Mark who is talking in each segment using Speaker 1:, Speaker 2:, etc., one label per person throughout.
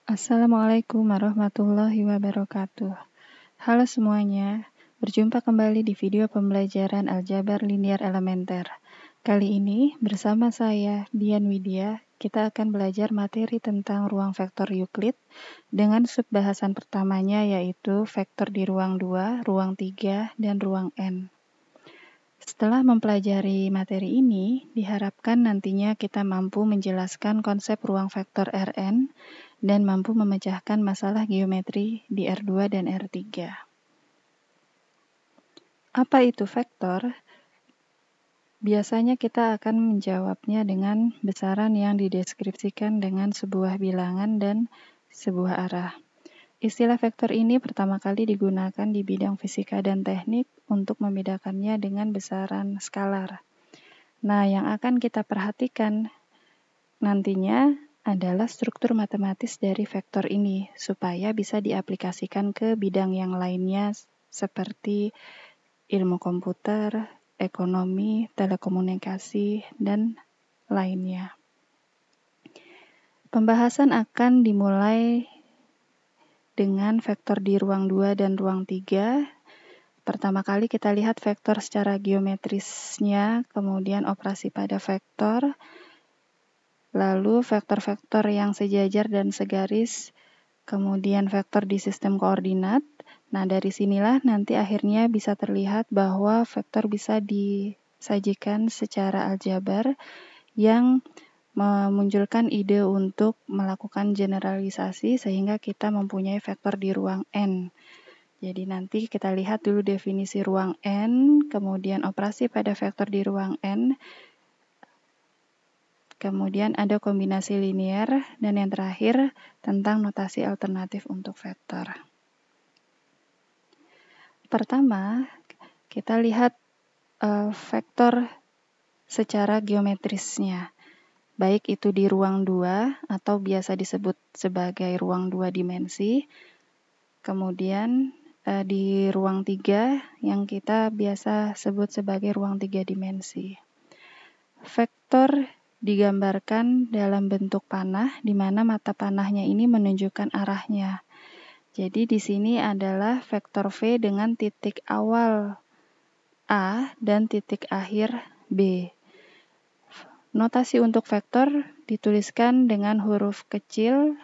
Speaker 1: Assalamualaikum warahmatullahi wabarakatuh. Halo semuanya, berjumpa kembali di video pembelajaran aljabar linear elementer. Kali ini bersama saya, Dian Widya, kita akan belajar materi tentang ruang vektor Euclid dengan subbahasan pertamanya yaitu vektor di ruang 2, ruang 3, dan ruang N. Setelah mempelajari materi ini, diharapkan nantinya kita mampu menjelaskan konsep ruang vektor Rn dan mampu memecahkan masalah geometri di R2 dan R3. Apa itu vektor? Biasanya kita akan menjawabnya dengan besaran yang dideskripsikan dengan sebuah bilangan dan sebuah arah. Istilah vektor ini pertama kali digunakan di bidang fisika dan teknik untuk membedakannya dengan besaran skalar. Nah, yang akan kita perhatikan nantinya adalah struktur matematis dari vektor ini, supaya bisa diaplikasikan ke bidang yang lainnya seperti ilmu komputer, ekonomi, telekomunikasi, dan lainnya. Pembahasan akan dimulai dengan vektor di ruang 2 dan ruang 3. Pertama kali kita lihat vektor secara geometrisnya, kemudian operasi pada vektor, lalu vektor-vektor yang sejajar dan segaris, kemudian vektor di sistem koordinat. Nah, dari sinilah nanti akhirnya bisa terlihat bahwa vektor bisa disajikan secara aljabar yang memunculkan ide untuk melakukan generalisasi sehingga kita mempunyai vektor di ruang N. Jadi nanti kita lihat dulu definisi ruang N, kemudian operasi pada vektor di ruang N, kemudian ada kombinasi linear, dan yang terakhir tentang notasi alternatif untuk vektor. Pertama, kita lihat vektor secara geometrisnya. Baik itu di ruang 2 atau biasa disebut sebagai ruang 2 dimensi. Kemudian di ruang 3 yang kita biasa sebut sebagai ruang 3 dimensi. Vektor digambarkan dalam bentuk panah di mana mata panahnya ini menunjukkan arahnya. Jadi di sini adalah vektor V dengan titik awal A dan titik akhir B. Notasi untuk vektor dituliskan dengan huruf kecil,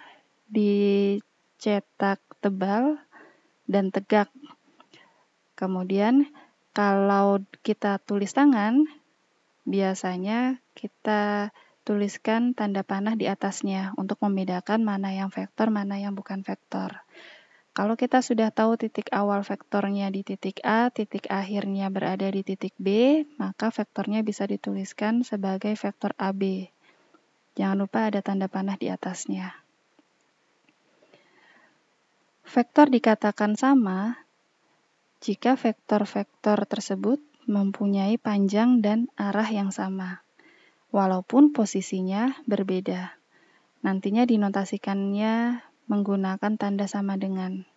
Speaker 1: dicetak tebal, dan tegak. Kemudian kalau kita tulis tangan, biasanya kita tuliskan tanda panah di atasnya untuk membedakan mana yang vektor, mana yang bukan vektor. Kalau kita sudah tahu titik awal vektornya di titik A, titik akhirnya berada di titik B, maka vektornya bisa dituliskan sebagai vektor AB. Jangan lupa ada tanda panah di atasnya. Vektor dikatakan sama jika vektor-vektor tersebut mempunyai panjang dan arah yang sama, walaupun posisinya berbeda. Nantinya dinotasikannya menggunakan tanda sama dengan.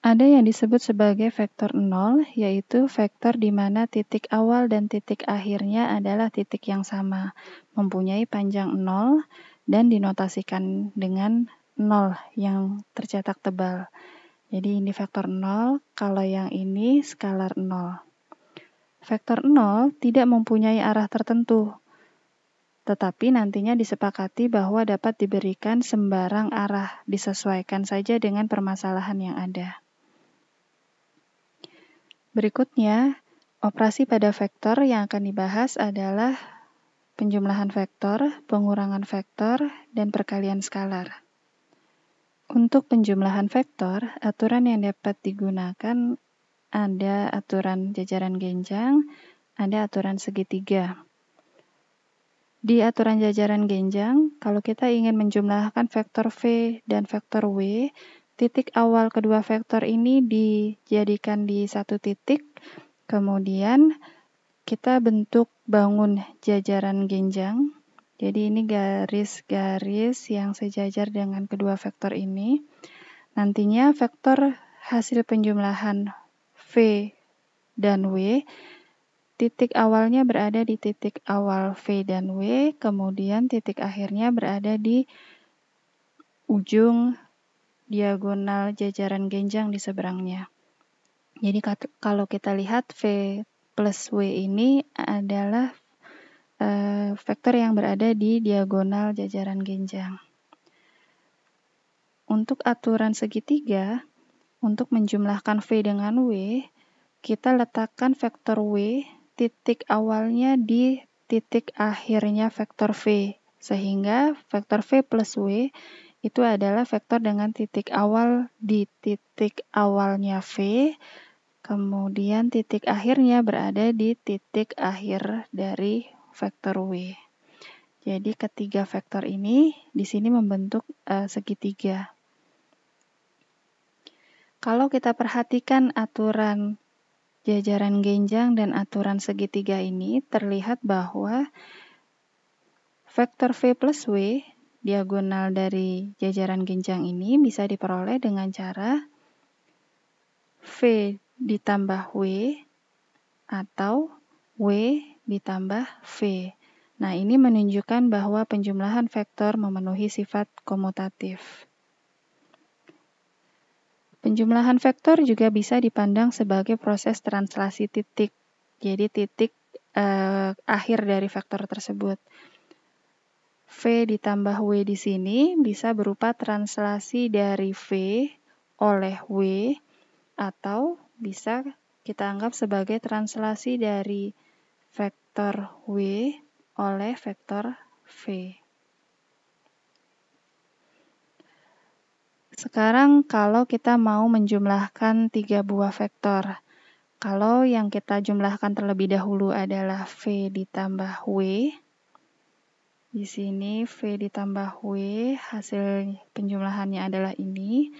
Speaker 1: Ada yang disebut sebagai vektor 0, yaitu vektor di mana titik awal dan titik akhirnya adalah titik yang sama, mempunyai panjang 0, dan dinotasikan dengan 0 yang tercetak tebal. Jadi ini vektor 0, kalau yang ini skalar 0. Vektor 0 tidak mempunyai arah tertentu, tetapi nantinya disepakati bahwa dapat diberikan sembarang arah, disesuaikan saja dengan permasalahan yang ada. Berikutnya, operasi pada vektor yang akan dibahas adalah penjumlahan vektor, pengurangan vektor, dan perkalian skalar. Untuk penjumlahan vektor, aturan yang dapat digunakan ada aturan jajaran genjang, ada aturan segitiga. Di aturan jajaran genjang, kalau kita ingin menjumlahkan vektor V dan vektor W, titik awal kedua vektor ini dijadikan di satu titik, kemudian kita bentuk bangun jajaran genjang. Jadi ini garis-garis yang sejajar dengan kedua vektor ini. Nantinya vektor hasil penjumlahan V dan W, titik awalnya berada di titik awal V dan W, kemudian titik akhirnya berada di ujung diagonal jajaran genjang di seberangnya. Jadi kalau kita lihat V plus W ini adalah vektor yang berada di diagonal jajaran genjang. Untuk aturan segitiga, untuk menjumlahkan V dengan W, kita letakkan vektor W titik awalnya di titik akhirnya vektor V, sehingga vektor V plus W itu adalah vektor dengan titik awal di titik awalnya V, kemudian titik akhirnya berada di titik akhir dari vektor W. Jadi ketiga vektor ini di sini membentuk segitiga. Kalau kita perhatikan aturan jajaran genjang dan aturan segitiga ini, terlihat bahwa vektor V plus W diagonal dari jajaran genjang ini bisa diperoleh dengan cara V ditambah W atau W ditambah V. Nah, ini menunjukkan bahwa penjumlahan vektor memenuhi sifat komutatif. Penjumlahan vektor juga bisa dipandang sebagai proses translasi titik. Jadi titik akhir dari vektor tersebut. V ditambah W di sini bisa berupa translasi dari V oleh W, atau bisa kita anggap sebagai translasi dari vektor W oleh vektor V. Sekarang kalau kita mau menjumlahkan 3 buah vektor, kalau yang kita jumlahkan terlebih dahulu adalah V ditambah W, di sini V ditambah W, hasil penjumlahannya adalah ini.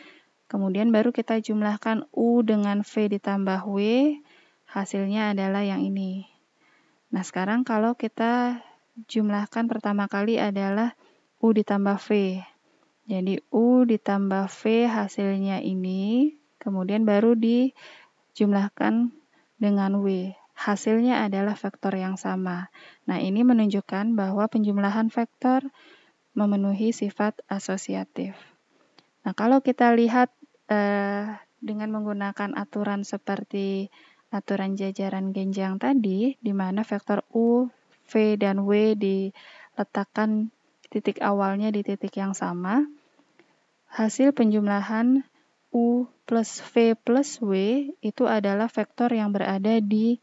Speaker 1: Kemudian baru kita jumlahkan U dengan V ditambah W, hasilnya adalah yang ini. Nah, sekarang kalau kita jumlahkan pertama kali adalah U ditambah V. Jadi U ditambah V hasilnya ini, kemudian baru dijumlahkan dengan W. Hasilnya adalah vektor yang sama. Nah, ini menunjukkan bahwa penjumlahan vektor memenuhi sifat asosiatif. Nah, kalau kita lihat dengan menggunakan aturan seperti aturan jajaran genjang tadi, di mana vektor U, V, dan W diletakkan titik awalnya di titik yang sama, hasil penjumlahan U plus V plus W itu adalah vektor yang berada di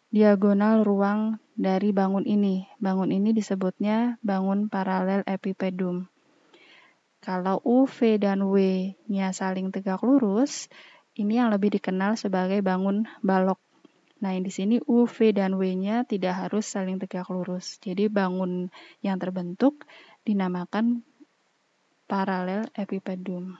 Speaker 1: diagonal ruang dari bangun ini. Bangun ini disebutnya bangun paralel epipedum. Kalau U, V, dan W-nya saling tegak lurus, ini yang lebih dikenal sebagai bangun balok. Nah, di sini U, V, dan W-nya tidak harus saling tegak lurus. Jadi bangun yang terbentuk dinamakan paralel epipedum.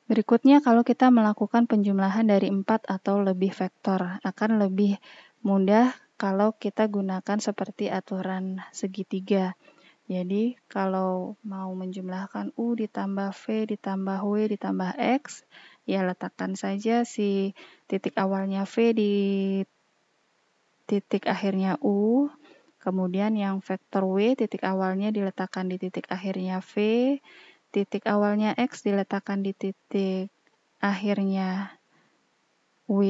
Speaker 1: Berikutnya, kalau kita melakukan penjumlahan dari 4 atau lebih vektor, akan lebih mudah kalau kita gunakan seperti aturan segitiga. Jadi, kalau mau menjumlahkan U ditambah V ditambah W ditambah X, ya letakkan saja si titik awalnya V di titik akhirnya U, kemudian yang vektor W titik awalnya diletakkan di titik akhirnya V, titik awalnya X diletakkan di titik akhirnya W,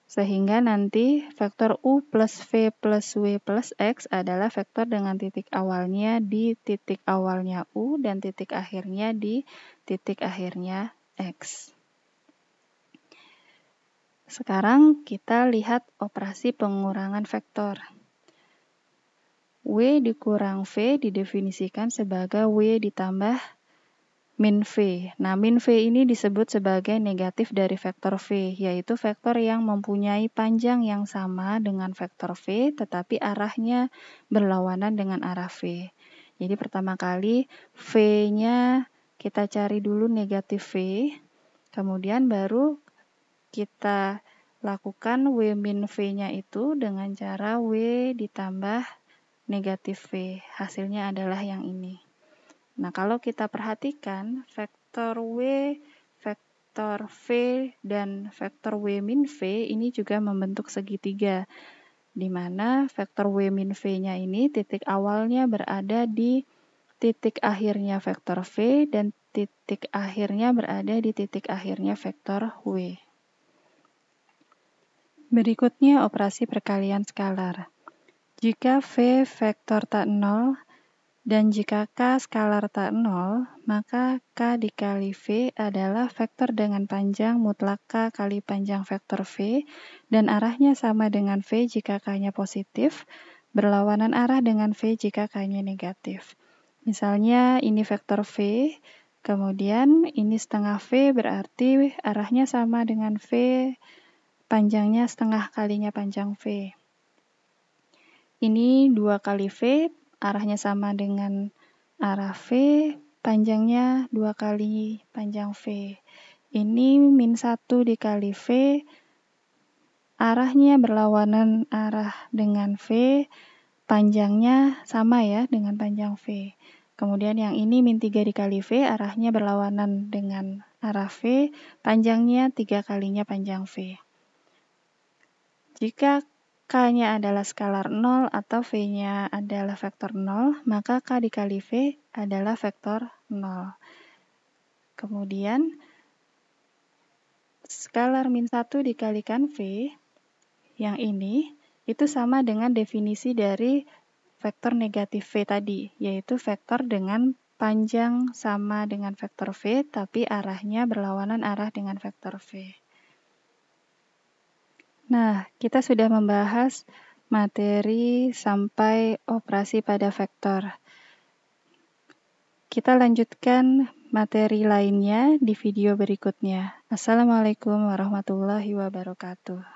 Speaker 1: sehingga nanti vektor U plus V plus W plus X adalah vektor dengan titik awalnya di titik awalnya U dan titik akhirnya di titik akhirnya X. Sekarang kita lihat operasi pengurangan vektor. W dikurang V didefinisikan sebagai W ditambah min V. Nah, min V ini disebut sebagai negatif dari vektor V, yaitu vektor yang mempunyai panjang yang sama dengan vektor V, tetapi arahnya berlawanan dengan arah V. Jadi pertama kali V-nya kita cari dulu negatif V, kemudian baru kita lakukan W min V-nya itu dengan cara W ditambah negatif V. Hasilnya adalah yang ini. Nah, kalau kita perhatikan, vektor W, vektor V, dan vektor W min V ini juga membentuk segitiga, di mana vektor W min V-nya ini titik awalnya berada di titik akhirnya vektor V dan titik akhirnya berada di titik akhirnya vektor W. Berikutnya operasi perkalian skalar. Jika V vektor tak nol dan jika K skalar tak nol, maka K dikali V adalah vektor dengan panjang mutlak K kali panjang vektor V dan arahnya sama dengan V jika K-nya positif, berlawanan arah dengan V jika K-nya negatif. Misalnya ini vektor V, kemudian ini setengah V berarti arahnya sama dengan V, panjangnya setengah kalinya panjang V. Ini 2 kali V, arahnya sama dengan arah V, panjangnya 2 kali panjang V. Ini min 1 dikali V, arahnya berlawanan arah dengan V, panjangnya sama ya dengan panjang V. Kemudian yang ini min 3 dikali V, arahnya berlawanan dengan arah V, panjangnya 3 kalinya panjang V. Jika K-nya adalah skalar 0 atau V-nya adalah vektor 0, maka K dikali V adalah vektor 0. Kemudian, skalar min 1 dikalikan V, yang ini, itu sama dengan definisi dari vektor negatif V tadi, yaitu vektor dengan panjang sama dengan vektor V, tapi arahnya berlawanan arah dengan vektor V. Nah, kita sudah membahas materi sampai operasi pada vektor. Kita lanjutkan materi lainnya di video berikutnya. Assalamualaikum warahmatullahi wabarakatuh.